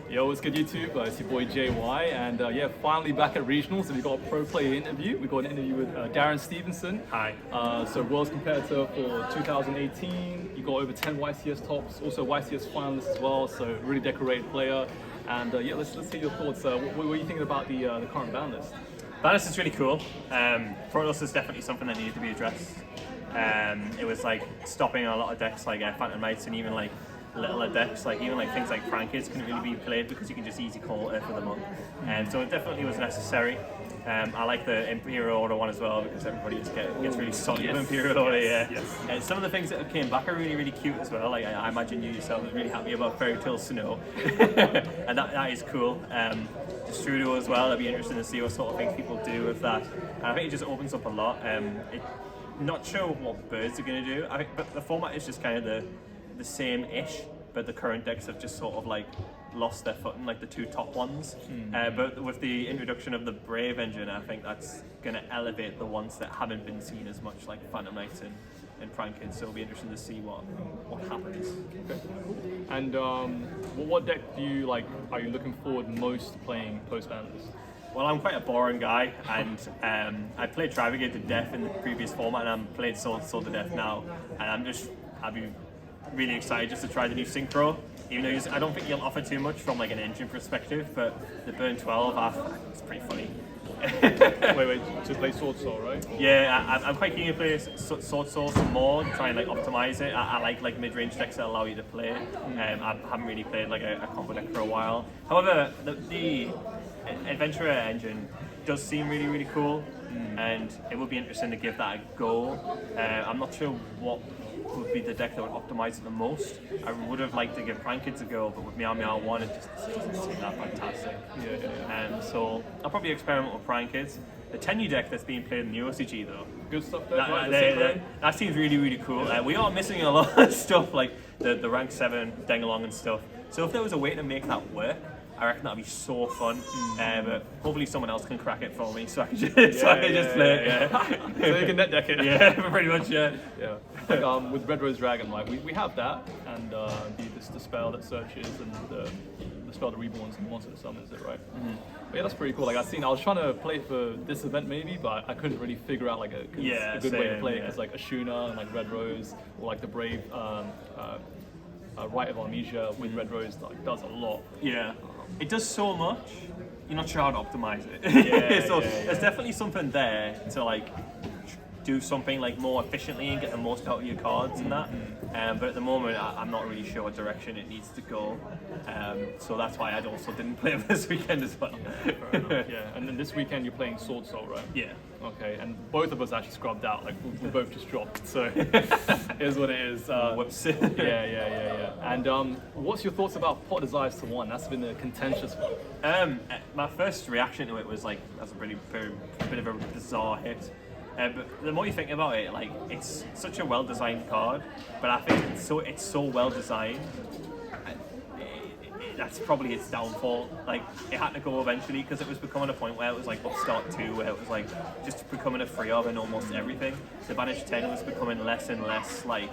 Yo, what's good YouTube? It's your boy JY, and yeah, finally back at regionals, and we got a pro player interview. We got an interview with Darren Stephenson. Hi. So world's competitor for 2018. You got over 10 YCS tops, also YCS finalists as well. So really decorated player. And yeah, let's hear your thoughts. What were you thinking about the current ban list? Boundless is really cool. Protoss is definitely something that needed to be addressed. It was like stopping a lot of decks like Phantom Knights and even like littler decks, like even like things like Frankids couldn't really be played because you can just easy call Earth of them up. And so it definitely was necessary. I like the Imperial Order one as well because everybody just gets really solid with Imperial Order. Yeah. Some of the things that came back are really cute as well. Like I imagine you yourself was really happy about Fairy Tale Snow, and that is cool. Strudo as well. It'd be interesting to see what sort of things people do with that. And I think it just opens up a lot. Not sure what birds are going to do. I think, but the format is just kind of the same-ish, but the current decks have just sort of like lost their footing, like the two top ones. But with the introduction of the Brave engine, I think that's going to elevate the ones that haven't been seen as much, like Phantom Knights and Frankids. So it'll be interesting to see what happens. Okay, cool. And what deck do you like? Are you looking forward most to playing post ban list? Well, I'm quite a boring guy, and I played Trivigate to death in the previous format, and I'm played Sword to death now, and I'd be really excited just to try the new Synchro, even though I don't think you'll offer too much from like an engine perspective, but the Burn 12, it's pretty funny. wait, to play Sword Soul, right? Yeah, I'm quite keen to play Sword Soul some more, to try and like optimize it. I like mid-range decks that allow you to play it. I haven't really played like a combo deck for a while. However, the Adventurer engine does seem really cool, and it would be interesting to give that a go. I'm not sure what would be the deck that would optimize it the most. I would have liked to give Frankids a go, but with Meow Meow 1 it just doesn't seem that fantastic. So I'll probably experiment with Frankids. The Tenyu deck that's being played in the OCG though, Good stuff there. that seems really cool. We are missing a lot of stuff like the rank 7 Dengalong and stuff. So if there was a way to make that work, I reckon that'd be so fun. But hopefully someone else can crack it for me, so I can just play it. So you can net deck it. Yeah, pretty much. Yeah. Like with Red Rose Dragon, like we have that, and the spell that searches and the spell that reborns and the monster that summons it, right? But yeah, that's pretty cool. Like I was trying to play it for this event maybe, but I couldn't really figure out like a good way to play it, because like Ashuna and like Red Rose or like the Brave Rite of Amnesia with Red Rose like does a lot. Yeah. It does so much, you're not sure how to optimize it. There's definitely something there to like do something like more efficiently and get the most out of your cards and that. But at the moment, I'm not really sure what direction it needs to go. So that's why I also didn't play it this weekend as well. Fair enough, yeah. And then this weekend you're playing Sword Soul, right? Yeah. Okay, and both of us actually scrubbed out. Like we both just dropped. So here's what it is. Whoops. Yeah. And what's your thoughts about Pot Desires to 1? That's been a contentious one. My first reaction to it was like, that's a pretty bit of a bizarre hit. But the more you think about it, like it's such a well-designed card, but I think it's so well-designed. That's probably its downfall. Like it had to go eventually because it was becoming a point where it was like Upstart 2, where it was like just becoming a free of in almost everything. The Banished 10 was becoming less and less like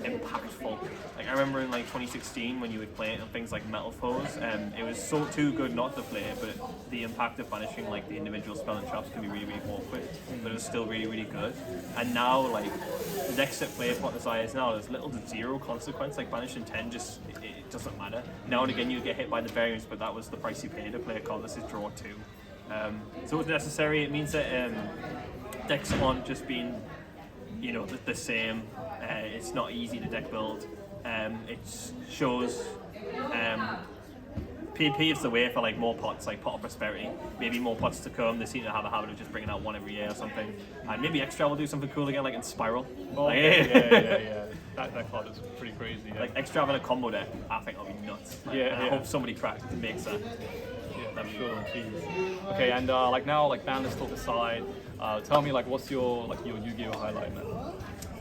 impactful. Like I remember in like 2016 when you would play it on things like Metal Foes, it was so too good not to play it, but the impact of banishing like the individual spell and traps can be really awkward, but it was still really good. And now like the decks that play Pot Desires now, there's little to zero consequence. Like Banished 10 just it doesn't matter. Now and again you get hit by the variance, but that was the price you paid to play a card. This is draw 2. So it's necessary. It means that decks aren't just being the same. It's not easy to deck build. It shows paves the way for like more pots, like Pot of Prosperity. Maybe more pots to come. They seem to have a habit of just bringing out one every year or something. And maybe Extra will do something cool again, like in Spiral. Oh, yeah. That card is pretty crazy. Yeah. Like Extra having a combo deck, I think that'll be nuts. I hope somebody cracks and makes that. Yeah, I'm sure. Jeez. Okay, and like now, like ban list talk aside, tell me like what's your Yu-Gi-Oh highlight, man?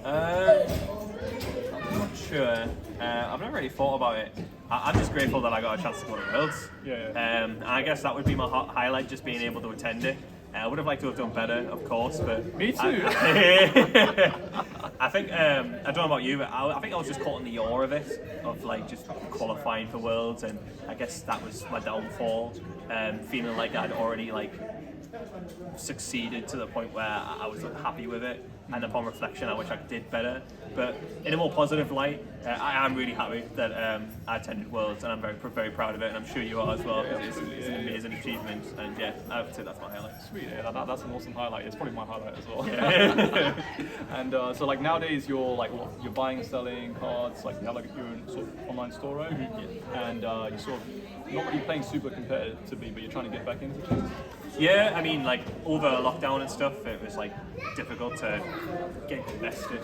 I'm not sure. I've never really thought about it. I'm just grateful that I got a chance to go to Worlds. Yeah. And I guess that would be my highlight, just being able to attend it. I would have liked to have done better, of course, but Me too. I think I don't know about you, but I think I was just caught in the awe of it, of like just qualifying for Worlds, and I guess that was my downfall. Feeling like I'd already like succeeded to the point where I was happy with it, and upon reflection, I wish I did better. But in a more positive light, I am really happy that I attended Worlds, and I'm very proud of it, and I'm sure you are as well. Because it's an amazing achievement, and yeah, I would say that's my highlight. Sweet, yeah, that's an awesome highlight. It's probably my highlight as well. Yeah. And so like nowadays you're like what, you're buying and selling cards, like you have like your own sort of online store, right? And you're sort of not really playing super competitively, but you're trying to get back into things. Yeah, I mean, like over lockdown and stuff, it was like difficult to get invested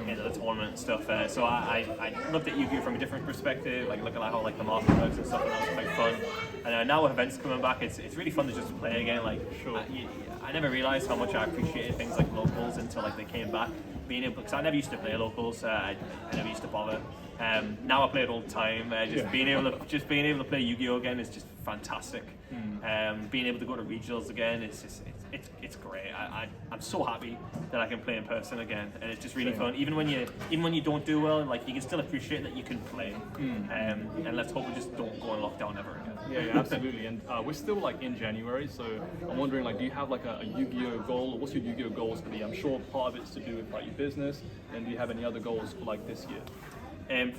into the tournament and stuff. So I looked at Yu-Gi-Oh from a different perspective, like looking at how like the market works and stuff, and that was quite fun. And now with events coming back, it's really fun to just play again. Like, Sure. I never realized how much I appreciated things like locals until like they came back. Being able, because I never used to play locals, I never used to bother. Now I play it all the time. Being able to play Yu-Gi-Oh again is just fantastic. Being able to go to regionals again, it's great. I'm so happy that I can play in person again, and it's just really fun. Even when you don't do well, like you can still appreciate that you can play. And let's hope we just don't go in lockdown ever again. Yeah, absolutely. And we're still like in January, so I'm wondering like, do you have like a Yu-Gi-Oh goal? Or what's your Yu-Gi-Oh goals for the year? I'm sure part of it's to do with like your business. And do you have any other goals for like this year?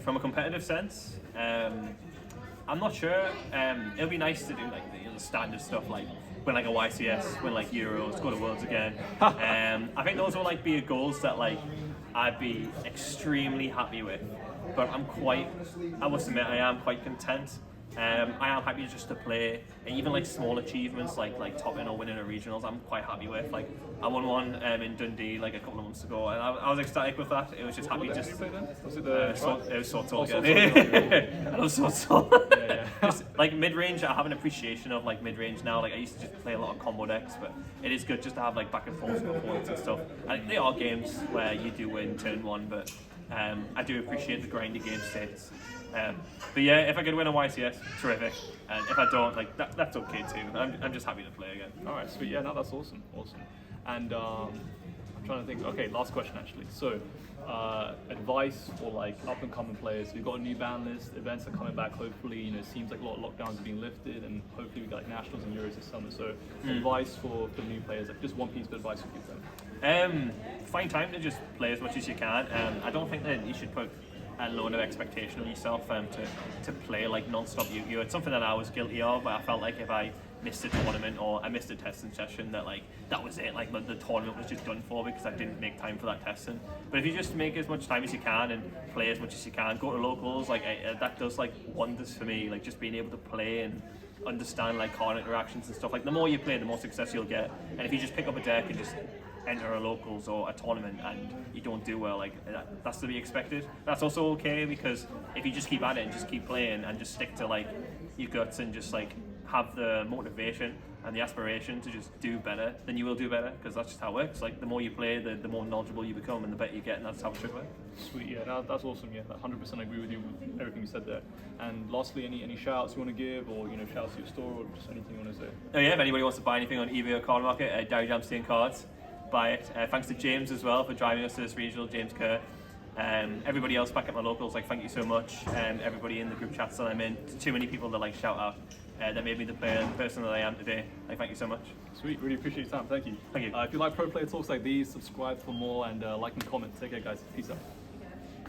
From a competitive sense, I'm not sure. It'll be nice to do like the standard stuff, like win like a YCS, win like Euros, go to Worlds again. I think those will like be goals that like I'd be extremely happy with. But I must admit, I am quite content. I am happy just to play, and even like small achievements like topping or winning a regionals, I'm quite happy with. Like I won one in Dundee like a couple of months ago, and I was ecstatic with that. It was just happy just. Was it the It was Sword Soul. Sword Soul. I love Sword Soul. Yeah. Just, like mid-range, I have an appreciation of like mid-range now. Like I used to just play a lot of combo decks, but it is good just to have like back and forth with opponents and stuff. And there are games where you do win turn one, but I do appreciate the grindy game states. But yeah, if I could win a YCS, terrific. And if I don't, like that's okay too. I'm just happy to play again. All right, sweet. Yeah, no, that's awesome. And I'm trying to think. Okay, last question actually. So, advice for like up and coming players. We've got a new ban list. Events are coming back. Hopefully, it seems like a lot of lockdowns are being lifted, and hopefully we got like nationals and Euros this summer. So, advice for new players. Like just one piece of advice would give them. Find time to just play as much as you can. I don't think that you should put a load of expectation on yourself to play like non-stop Yu-Gi-Oh. It's something that I was guilty of. I felt like if I missed a tournament or I missed a testing session, that was it. Like the tournament was just done for because I didn't make time for that testing. But if you just make as much time as you can and play as much as you can, go to locals, like that does like wonders for me. Like just being able to play and understand like card interactions and stuff. Like the more you play, the more success you'll get. And if you just pick up a deck and just enter a locals or a tournament and you don't do well, like that's to be expected. That's also okay, because if you just keep at it and just keep playing and just stick to like your guts and just like have the motivation and the aspiration to just do better, then you will do better, because that's just how it works. Like the more you play, the more knowledgeable you become and the better you get, and that's how it should work. Sweet, yeah, that's awesome. Yeah, 100% agree with you with everything you said there. And lastly, any shout outs you want to give, or shout outs to your store, or just anything you want to say? Oh yeah, if anybody wants to buy anything on eBay or Card Market, Darry Jamstein Cards, buy it. Thanks to James as well for driving us to this regional, James Kerr. Everybody else back at my locals, like thank you so much. Everybody in the group chats that I'm in, too many people that like shout out that made me the person that I am today. Like thank you so much. Sweet, really appreciate your time. Thank you. Thank you. If you like pro player talks like these, subscribe for more, and like and comment. Take care, guys. Peace out.